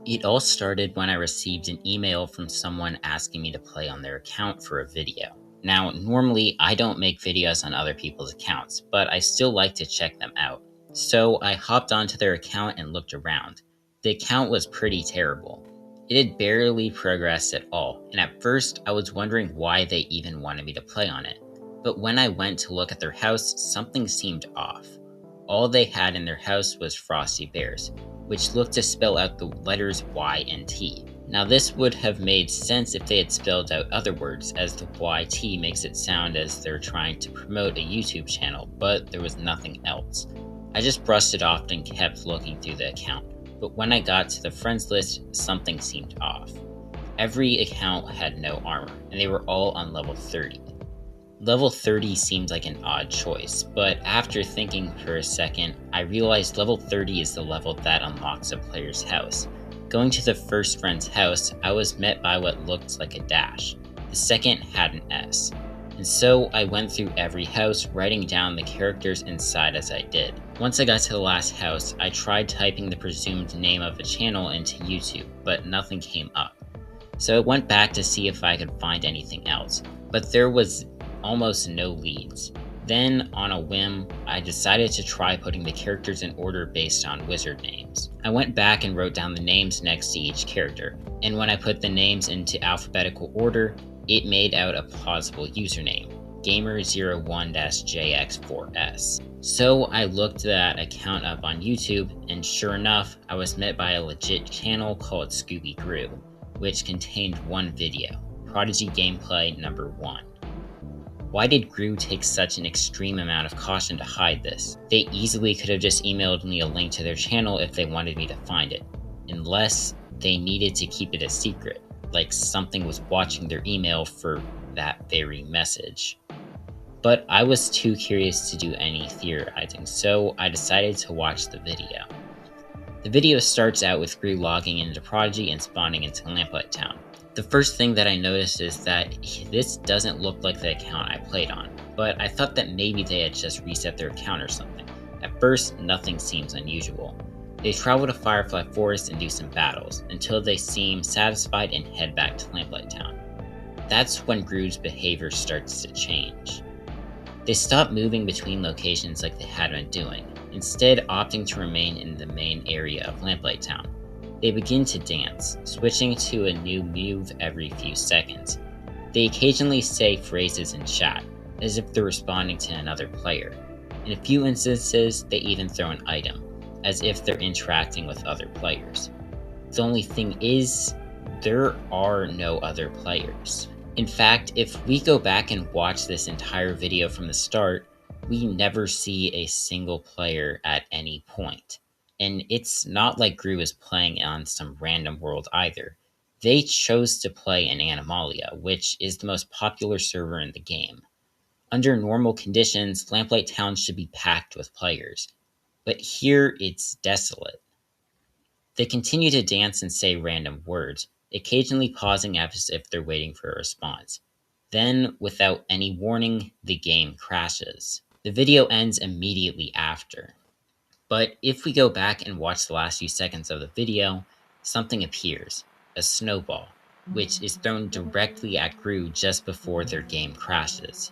It all started when I received an email from someone asking me to play on their account for a video. Now, normally I don't make videos on other people's accounts, but I still like to check them out. So I hopped onto their account and looked around. The account was pretty terrible. It had barely progressed at all, and at first I was wondering why they even wanted me to play on it. But when I went to look at their house, something seemed off. All they had in their house was frosty bears, which looked to spell out the letters Y and T. Now this would have made sense if they had spelled out other words, as the YT makes it sound as they're trying to promote a YouTube channel, but there was nothing else. I just brushed it off and kept looking through the account, but when I got to the friends list, something seemed off. Every account had no armor, and they were all on level 30. Level 30 seemed like an odd choice, but after thinking for a second, I realized level 30 is the level that unlocks a player's house. Going to the first friend's house, I was met by what looked like a dash. The second had an S. And so I went through every house, writing down the characters inside as I did. Once I got to the last house, I tried typing the presumed name of the channel into YouTube, but nothing came up. So I went back to see if I could find anything else, but there was almost no leads. Then, on a whim, I decided to try putting the characters in order based on wizard names. I went back and wrote down the names next to each character, and when I put the names into alphabetical order, it made out a plausible username, Gamer01-JX4S. So I looked that account up on YouTube, and sure enough, I was met by a legit channel called Scooby Grew, which contained one video, Prodigy Gameplay number 1. Why did Gru take such an extreme amount of caution to hide this? They easily could have just emailed me a link to their channel if they wanted me to find it, unless they needed to keep it a secret, like something was watching their email for that very message. But I was too curious to do any theorizing, so I decided to watch the video. The video starts out with Gru logging into Prodigy and spawning into Lamplight Town. The first thing that I noticed is that this doesn't look like the account I played on, but I thought that maybe they had just reset their account or something. At first, nothing seems unusual. They travel to Firefly Forest and do some battles, until they seem satisfied and head back to Lamplight Town. That's when Gru's behavior starts to change. They stop moving between locations like they had been doing, instead opting to remain in the main area of Lamplight Town. They begin to dance, switching to a new move every few seconds. They occasionally say phrases in chat, as if they're responding to another player. In a few instances, they even throw an item, as if they're interacting with other players. The only thing is, there are no other players. In fact, if we go back and watch this entire video from the start, we never see a single player at any point. And it's not like Gru is playing on some random world either. They chose to play in Animalia, which is the most popular server in the game. Under normal conditions, Lamplight Town should be packed with players, but here it's desolate. They continue to dance and say random words, occasionally pausing as if they're waiting for a response. Then, without any warning, the game crashes. The video ends immediately after. But if we go back and watch the last few seconds of the video, something appears, a snowball, which is thrown directly at Gru just before their game crashes.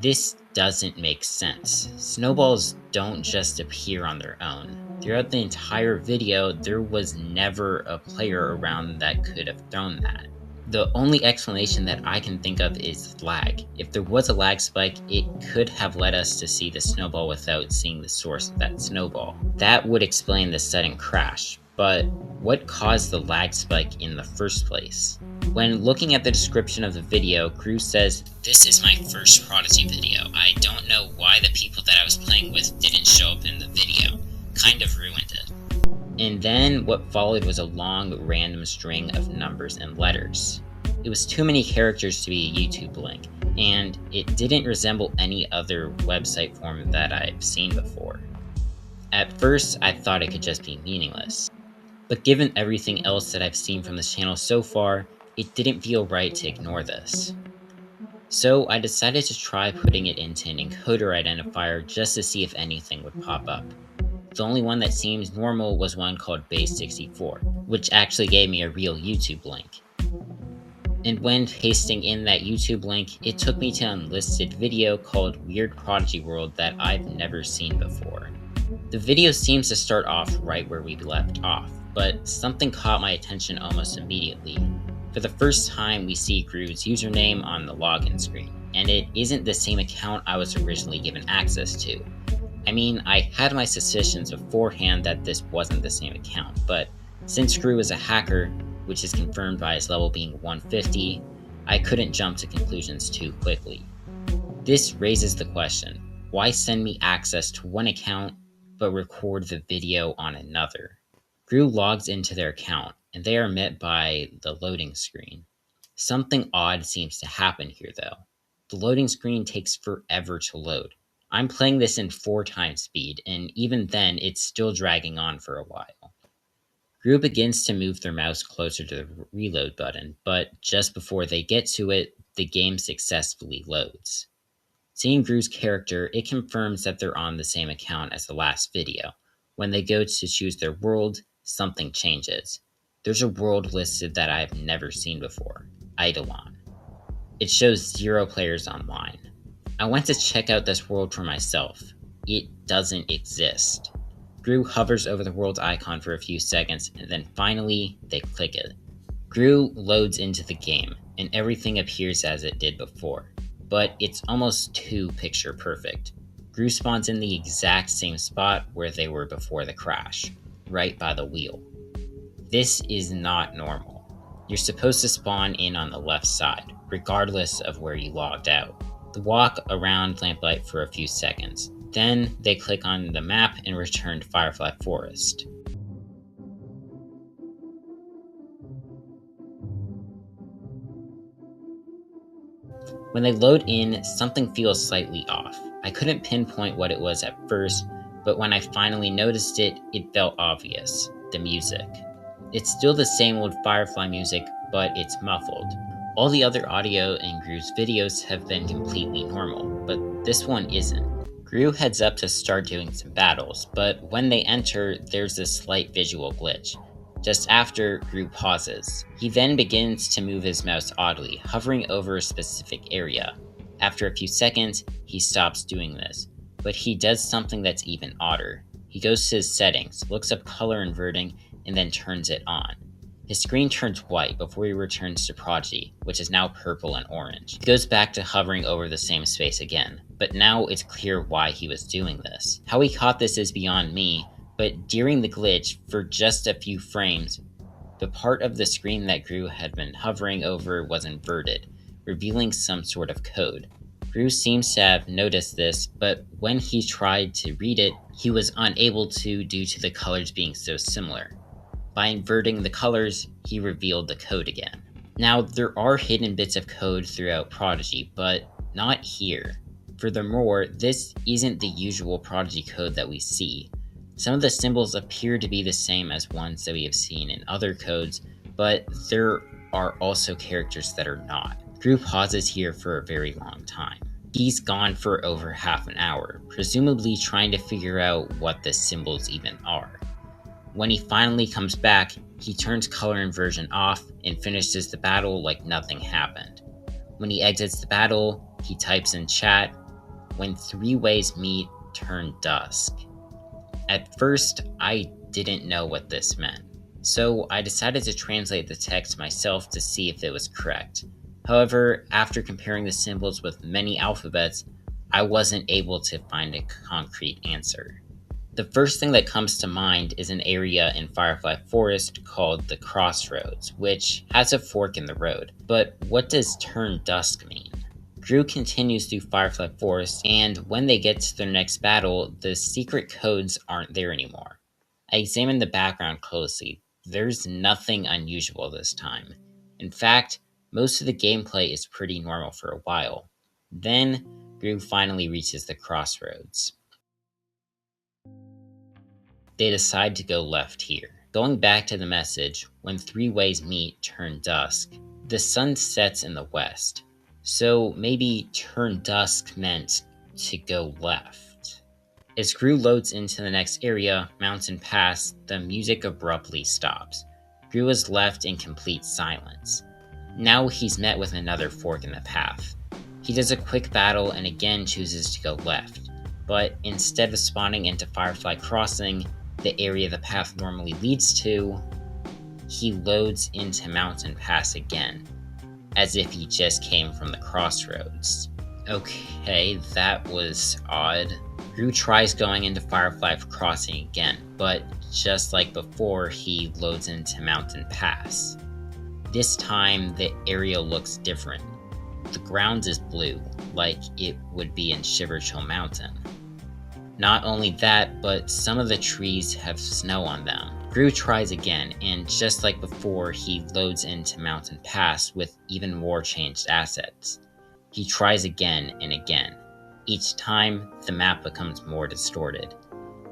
This doesn't make sense. Snowballs don't just appear on their own. Throughout the entire video, there was never a player around that could have thrown that. The only explanation that I can think of is lag. If there was a lag spike, it could have led us to see the snowball without seeing the source of that snowball. That would explain the sudden crash, but what caused the lag spike in the first place? When looking at the description of the video, Gru says, "This is my first Prodigy video. I don't know why the people that I was playing with didn't show up in the video. Kind of ruined it." And then what followed was a long, random string of numbers and letters. It was too many characters to be a YouTube link, and it didn't resemble any other website form that I've seen before. At first, I thought it could just be meaningless. But given everything else that I've seen from this channel so far, it didn't feel right to ignore this. So I decided to try putting it into an encoder identifier just to see if anything would pop up. The only one that seemed normal was one called Base64, which actually gave me a real YouTube link. And when pasting in that YouTube link, it took me to an unlisted video called Weird Prodigy World that I've never seen before. The video seems to start off right where we left off, but something caught my attention almost immediately. For the first time, we see Gru's username on the login screen, and it isn't the same account I was originally given access to. I mean, I had my suspicions beforehand that this wasn't the same account, but since Gru is a hacker, which is confirmed by his level being 150, I couldn't jump to conclusions too quickly. This raises the question, why send me access to one account but record the video on another? Gru logs into their account, and they are met by the loading screen. Something odd seems to happen here though. The loading screen takes forever to load. I'm playing this in 4 times speed, and even then it's still dragging on for a while. Gru begins to move their mouse closer to the reload button, but just before they get to it, the game successfully loads. Seeing Gru's character, it confirms that they're on the same account as the last video. When they go to choose their world, something changes. There's a world listed that I've never seen before, Eidolon. It shows 0 players online. I went to check out this world for myself. It doesn't exist. Gru hovers over the world's icon for a few seconds, and then finally, they click it. Gru loads into the game, and everything appears as it did before, but it's almost too picture perfect. Gru spawns in the exact same spot where they were before the crash, right by the wheel. This is not normal. You're supposed to spawn in on the left side, regardless of where you logged out. They walk around Lamplight for a few seconds. Then they click on the map and return to Firefly Forest. When they load in, something feels slightly off. I couldn't pinpoint what it was at first, but when I finally noticed it, it felt obvious. The music. It's still the same old Firefly music, but it's muffled. All the other audio in Gru's videos have been completely normal, but this one isn't. Gru heads up to start doing some battles, but when they enter, there's a slight visual glitch. Just after, Gru pauses. He then begins to move his mouse oddly, hovering over a specific area. After a few seconds, he stops doing this, but he does something that's even odder. He goes to his settings, looks up color inverting, and then turns it on. His screen turns white before he returns to Prodigy, which is now purple and orange. He goes back to hovering over the same space again, but now it's clear why he was doing this. How he caught this is beyond me, but during the glitch, for just a few frames, the part of the screen that Gru had been hovering over was inverted, revealing some sort of code. Gru seems to have noticed this, but when he tried to read it, he was unable to due to the colors being so similar. By inverting the colors, he revealed the code again. Now, there are hidden bits of code throughout Prodigy, but not here. Furthermore, this isn't the usual Prodigy code that we see. Some of the symbols appear to be the same as ones that we have seen in other codes, but there are also characters that are not. Gru pauses here for a very long time. He's gone for over half an hour, presumably trying to figure out what the symbols even are. When he finally comes back, he turns color inversion off and finishes the battle like nothing happened. When he exits the battle, he types in chat, "When 3 ways meet, turn dusk." At first, I didn't know what this meant, so I decided to translate the text myself to see if it was correct. However, after comparing the symbols with many alphabets, I wasn't able to find a concrete answer. The first thing that comes to mind is an area in Firefly Forest called the Crossroads, which has a fork in the road. But what does turn dusk mean? Gru continues through Firefly Forest, and when they get to their next battle, the secret codes aren't there anymore. I examined the background closely. There's nothing unusual this time. In fact, most of the gameplay is pretty normal for a while. Then, Gru finally reaches the Crossroads. They decide to go left here. Going back to the message, "When 3 ways meet, turn dusk," the sun sets in the west. So maybe turn dusk meant to go left. As Gru loads into the next area, Mountain Pass, the music abruptly stops. Gru is left in complete silence. Now he's met with another fork in the path. He does a quick battle and again chooses to go left, but instead of spawning into Firefly Crossing, the area the path normally leads to, he loads into Mountain Pass again, as if he just came from the crossroads. Okay, that was odd. Gru tries going into Firefly Crossing again, but just like before, he loads into Mountain Pass. This time, the area looks different. The ground is blue, like it would be in Shiverchill Mountain. Not only that, but some of the trees have snow on them. Gru tries again, and just like before, he loads into Mountain Pass with even more changed assets. He tries again and again. Each time, the map becomes more distorted.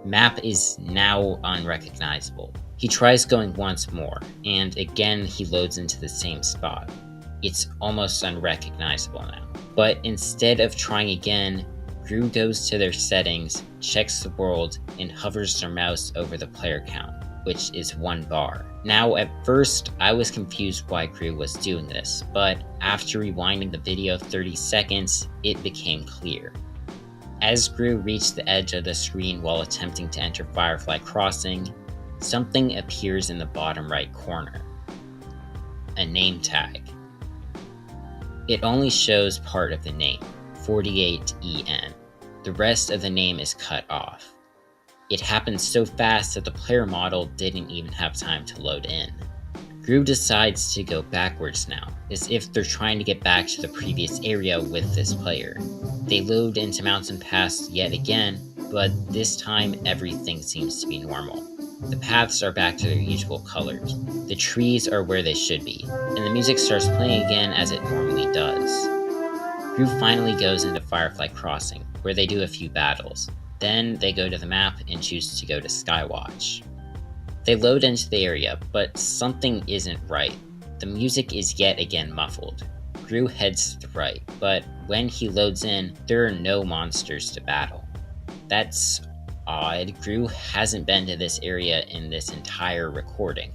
Map is now unrecognizable. He tries going once more, and again he loads into the same spot. It's almost unrecognizable now. But instead of trying again, Gru goes to their settings, checks the world, and hovers their mouse over the player count, which is 1 bar. Now, at first, I was confused why Gru was doing this, but after rewinding the video 30 seconds, it became clear. As Gru reached the edge of the screen while attempting to enter Firefly Crossing, something appears in the bottom right corner. A name tag. It only shows part of the name, 48EN. The rest of the name is cut off. It happened so fast that the player model didn't even have time to load in. Gru decides to go backwards now, as if they're trying to get back to the previous area with this player. They load into Mountain Pass yet again, but this time everything seems to be normal. The paths are back to their usual colors. The trees are where they should be, and the music starts playing again as it normally does. Gru finally goes into Firefly Crossing, where they do a few battles. Then they go to the map and choose to go to Skywatch. They load into the area, but something isn't right. The music is yet again muffled. Gru heads to the right, but when he loads in, there are no monsters to battle. That's odd. Gru hasn't been to this area in this entire recording.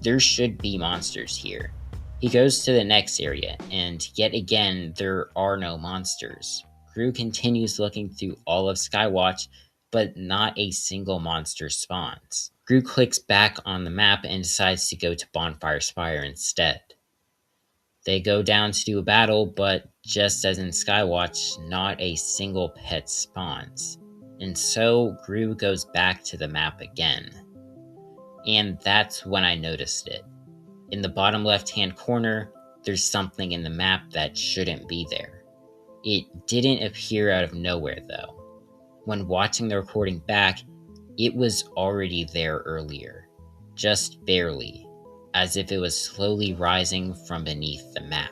There should be monsters here. He goes to the next area, and yet again, there are no monsters. Gru continues looking through all of Skywatch, but not a single monster spawns. Gru clicks back on the map and decides to go to Bonfire Spire instead. They go down to do a battle, but just as in Skywatch, not a single pet spawns. And so Gru goes back to the map again. And that's when I noticed it. In the bottom left-hand corner, there's something in the map that shouldn't be there. It didn't appear out of nowhere though. When watching the recording back, it was already there earlier. Just barely, as if it was slowly rising from beneath the map.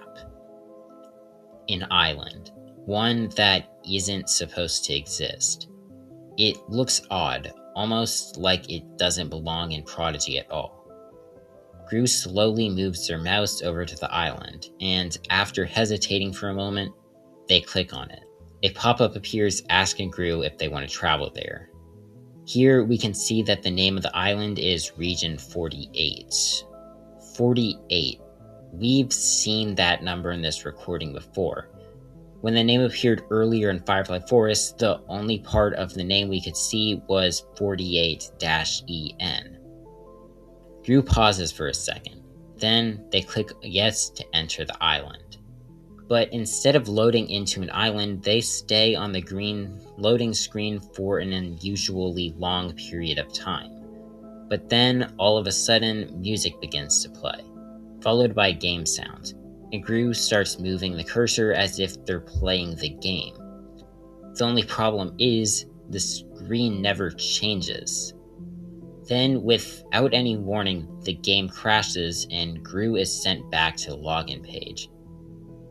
An island, one that isn't supposed to exist. It looks odd, almost like it doesn't belong in Prodigy at all. Gru slowly moves their mouse over to the island, and after hesitating for a moment, they click on it. A pop-up appears asking Gru if they want to travel there. Here we can see that the name of the island is Region 48. 48. We've seen that number in this recording before. When the name appeared earlier in Firefly Forest, the only part of the name we could see was 48-EN. Gru pauses for a second. Then they click yes to enter the island. But instead of loading into an island, they stay on the green loading screen for an unusually long period of time. But then, all of a sudden, music begins to play, followed by game sounds, and Gru starts moving the cursor as if they're playing the game. The only problem is, the screen never changes. Then, without any warning, the game crashes and Gru is sent back to the login page.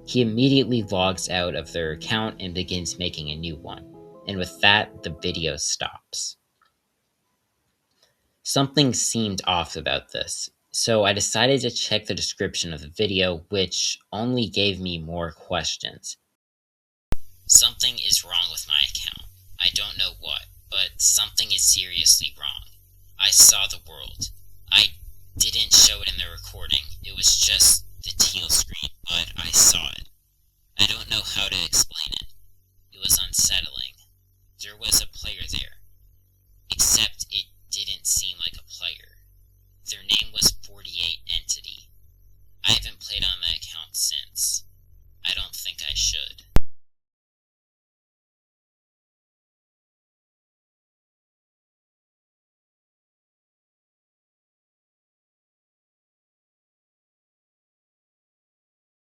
He immediately logs out of their account and begins making a new one, and with that, the video stops. Something seemed off about this, so I decided to check the description of the video, which only gave me more questions. Something is wrong with my account. I don't know what, but something is seriously wrong. I saw the world. I didn't show it in the recording. It was just the teal screen, but I saw it. I don't know how to explain it. It was unsettling. There was a